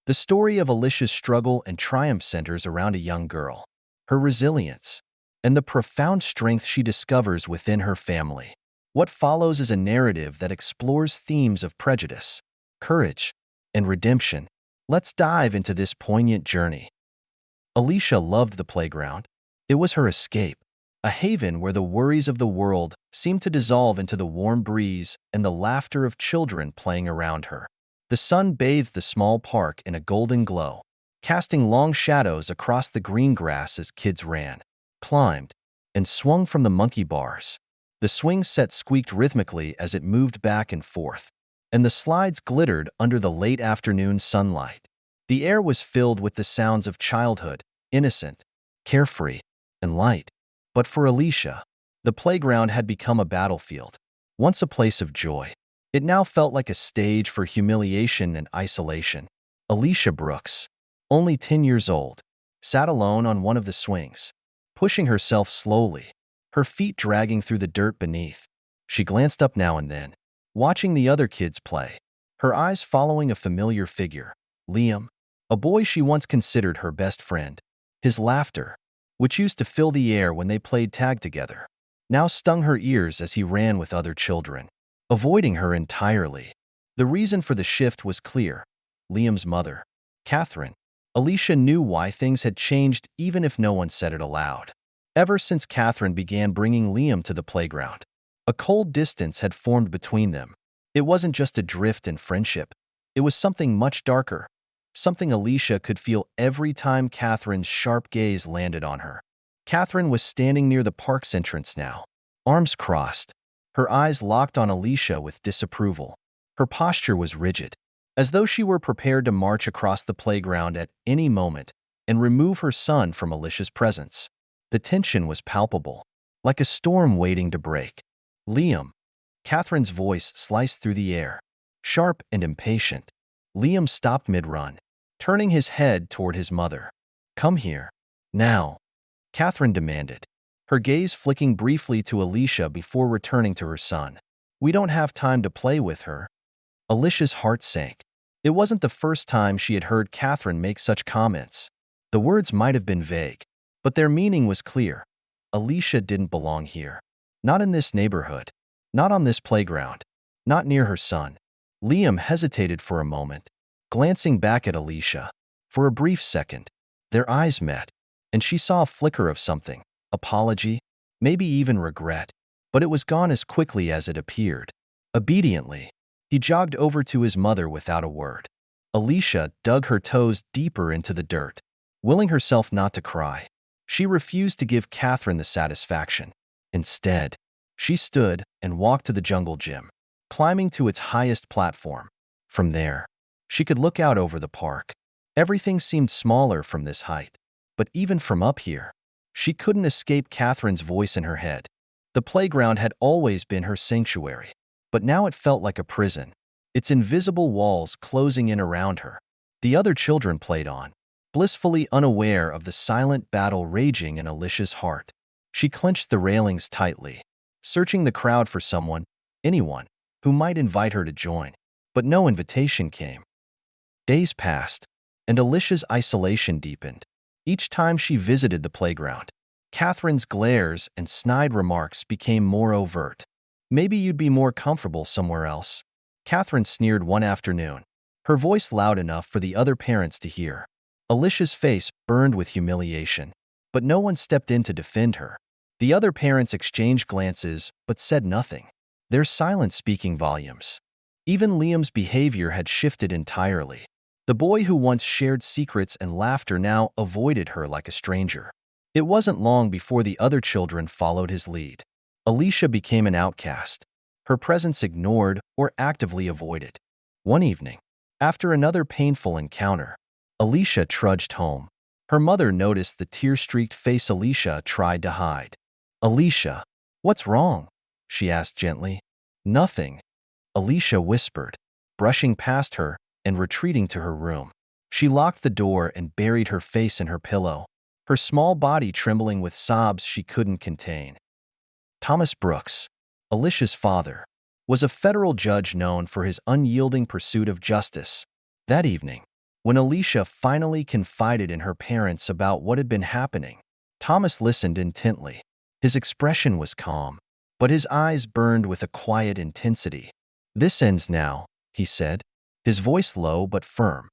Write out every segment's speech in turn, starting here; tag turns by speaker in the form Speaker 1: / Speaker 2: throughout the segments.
Speaker 1: The story of Alicia's struggle and triumph centers around a young girl, her resilience, and the profound strength she discovers within her family. What follows is a narrative that explores themes of prejudice, courage, and redemption. Let's dive into this poignant journey. Alicia loved the playground. It was her escape, a haven where the worries of the world seemed to dissolve into the warm breeze and the laughter of children playing around her. The sun bathed the small park in a golden glow, casting long shadows across the green grass as kids ran, climbed, and swung from the monkey bars. The swing set squeaked rhythmically as it moved back and forth, and the slides glittered under the late afternoon sunlight. The air was filled with the sounds of childhood, innocent, carefree, and light. But for Alicia, the playground had become a battlefield. Once a place of joy, it now felt like a stage for humiliation and isolation. Alicia Brooks, only 10 years old, sat alone on one of the swings, pushing herself slowly, her feet dragging through the dirt beneath. She glanced up now and then, watching the other kids play, her eyes following a familiar figure, Liam, a boy she once considered her best friend. His laughter, which used to fill the air when they played tag together, now stung her ears as he ran with other children, avoiding her entirely. The reason for the shift was clear. Liam's mother, Catherine. Alicia knew why things had changed even if no one said it aloud. Ever since Catherine began bringing Liam to the playground, a cold distance had formed between them. It wasn't just a drift in friendship. It was something much darker, something Alicia could feel every time Catherine's sharp gaze landed on her. Catherine was standing near the park's entrance now, arms crossed, her eyes locked on Alicia with disapproval. Her posture was rigid, as though she were prepared to march across the playground at any moment and remove her son from Alicia's presence. The tension was palpable, like a storm waiting to break. Liam. Catherine's voice sliced through the air, sharp and impatient. Liam stopped mid-run, turning his head toward his mother. "Come here. Now," Catherine demanded, her gaze flicking briefly to Alicia before returning to her son. "We don't have time to play with her." Alicia's heart sank. It wasn't the first time she had heard Catherine make such comments. The words might have been vague, but their meaning was clear. Alicia didn't belong here. Not in this neighborhood. Not on this playground. Not near her son. Liam hesitated for a moment, glancing back at Alicia. For a brief second, their eyes met, and she saw a flicker of something, apology, maybe even regret, but it was gone as quickly as it appeared. Obediently, he jogged over to his mother without a word. Alicia dug her toes deeper into the dirt, willing herself not to cry. She refused to give Catherine the satisfaction. Instead, she stood and walked to the jungle gym, climbing to its highest platform. From there, she could look out over the park. Everything seemed smaller from this height, but even from up here, she couldn't escape Catherine's voice in her head. The playground had always been her sanctuary, but now it felt like a prison, its invisible walls closing in around her. The other children played on, blissfully unaware of the silent battle raging in Alicia's heart. She clenched the railings tightly, searching the crowd for someone, anyone, who might invite her to join. But no invitation came. Days passed, and Alicia's isolation deepened. Each time she visited the playground, Catherine's glares and snide remarks became more overt. "Maybe you'd be more comfortable somewhere else," Catherine sneered one afternoon, her voice loud enough for the other parents to hear. Alicia's face burned with humiliation, but no one stepped in to defend her. The other parents exchanged glances but said nothing, their silence speaking volumes. Even Liam's behavior had shifted entirely. The boy who once shared secrets and laughter now avoided her like a stranger. It wasn't long before the other children followed his lead. Alicia became an outcast, her presence ignored or actively avoided. One evening, after another painful encounter, Alicia trudged home. Her mother noticed the tear-streaked face Alicia tried to hide. "Alicia, what's wrong?" she asked gently. "Nothing," Alicia whispered, brushing past her and retreating to her room. She locked the door and buried her face in her pillow, her small body trembling with sobs she couldn't contain. Thomas Brooks, Alicia's father, was a federal judge known for his unyielding pursuit of justice. That evening, When Alicia finally confided in her parents about what had been happening, Thomas listened intently. His expression was calm, but his eyes burned with a quiet intensity. "This ends now," he said, his voice low but firm.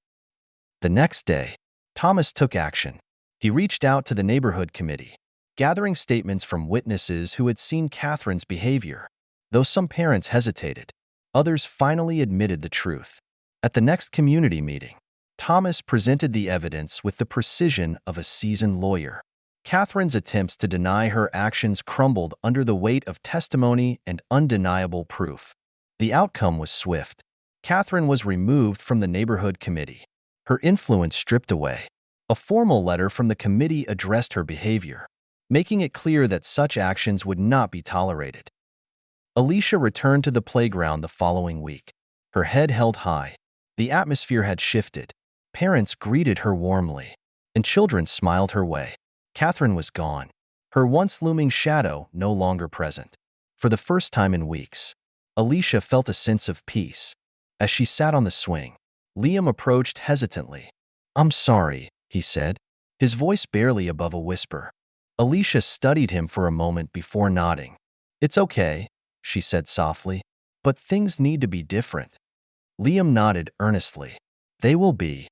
Speaker 1: The next day, Thomas took action. He reached out to the neighborhood committee, gathering statements from witnesses who had seen Catherine's behavior. Though some parents hesitated, others finally admitted the truth. At the next community meeting, Thomas presented the evidence with the precision of a seasoned lawyer. Catherine's attempts to deny her actions crumbled under the weight of testimony and undeniable proof. The outcome was swift. Catherine was removed from the neighborhood committee, her influence stripped away. A formal letter from the committee addressed her behavior, making it clear that such actions would not be tolerated. Alicia returned to the playground the following week, her head held high. The atmosphere had shifted. Parents greeted her warmly, and children smiled her way. Catherine was gone, her once looming shadow no longer present. For the first time in weeks, Alicia felt a sense of peace. As she sat on the swing, Liam approached hesitantly. "I'm sorry," he said, his voice barely above a whisper. Alicia studied him for a moment before nodding. "It's okay," she said softly, "but things need to be different." Liam nodded earnestly. "They will be."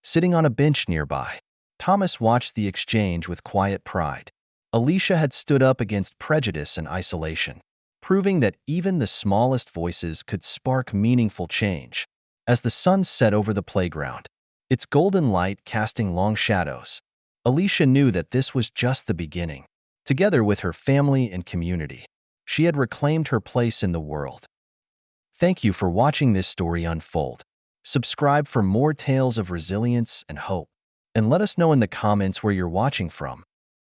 Speaker 1: Sitting on a bench nearby, Thomas watched the exchange with quiet pride. Alicia had stood up against prejudice and isolation, proving that even the smallest voices could spark meaningful change. As the sun set over the playground, its golden light casting long shadows, Alicia knew that this was just the beginning. Together with her family and community, she had reclaimed her place in the world. Thank you for watching this story unfold. Subscribe for more tales of resilience and hope, and let us know in the comments where you're watching from.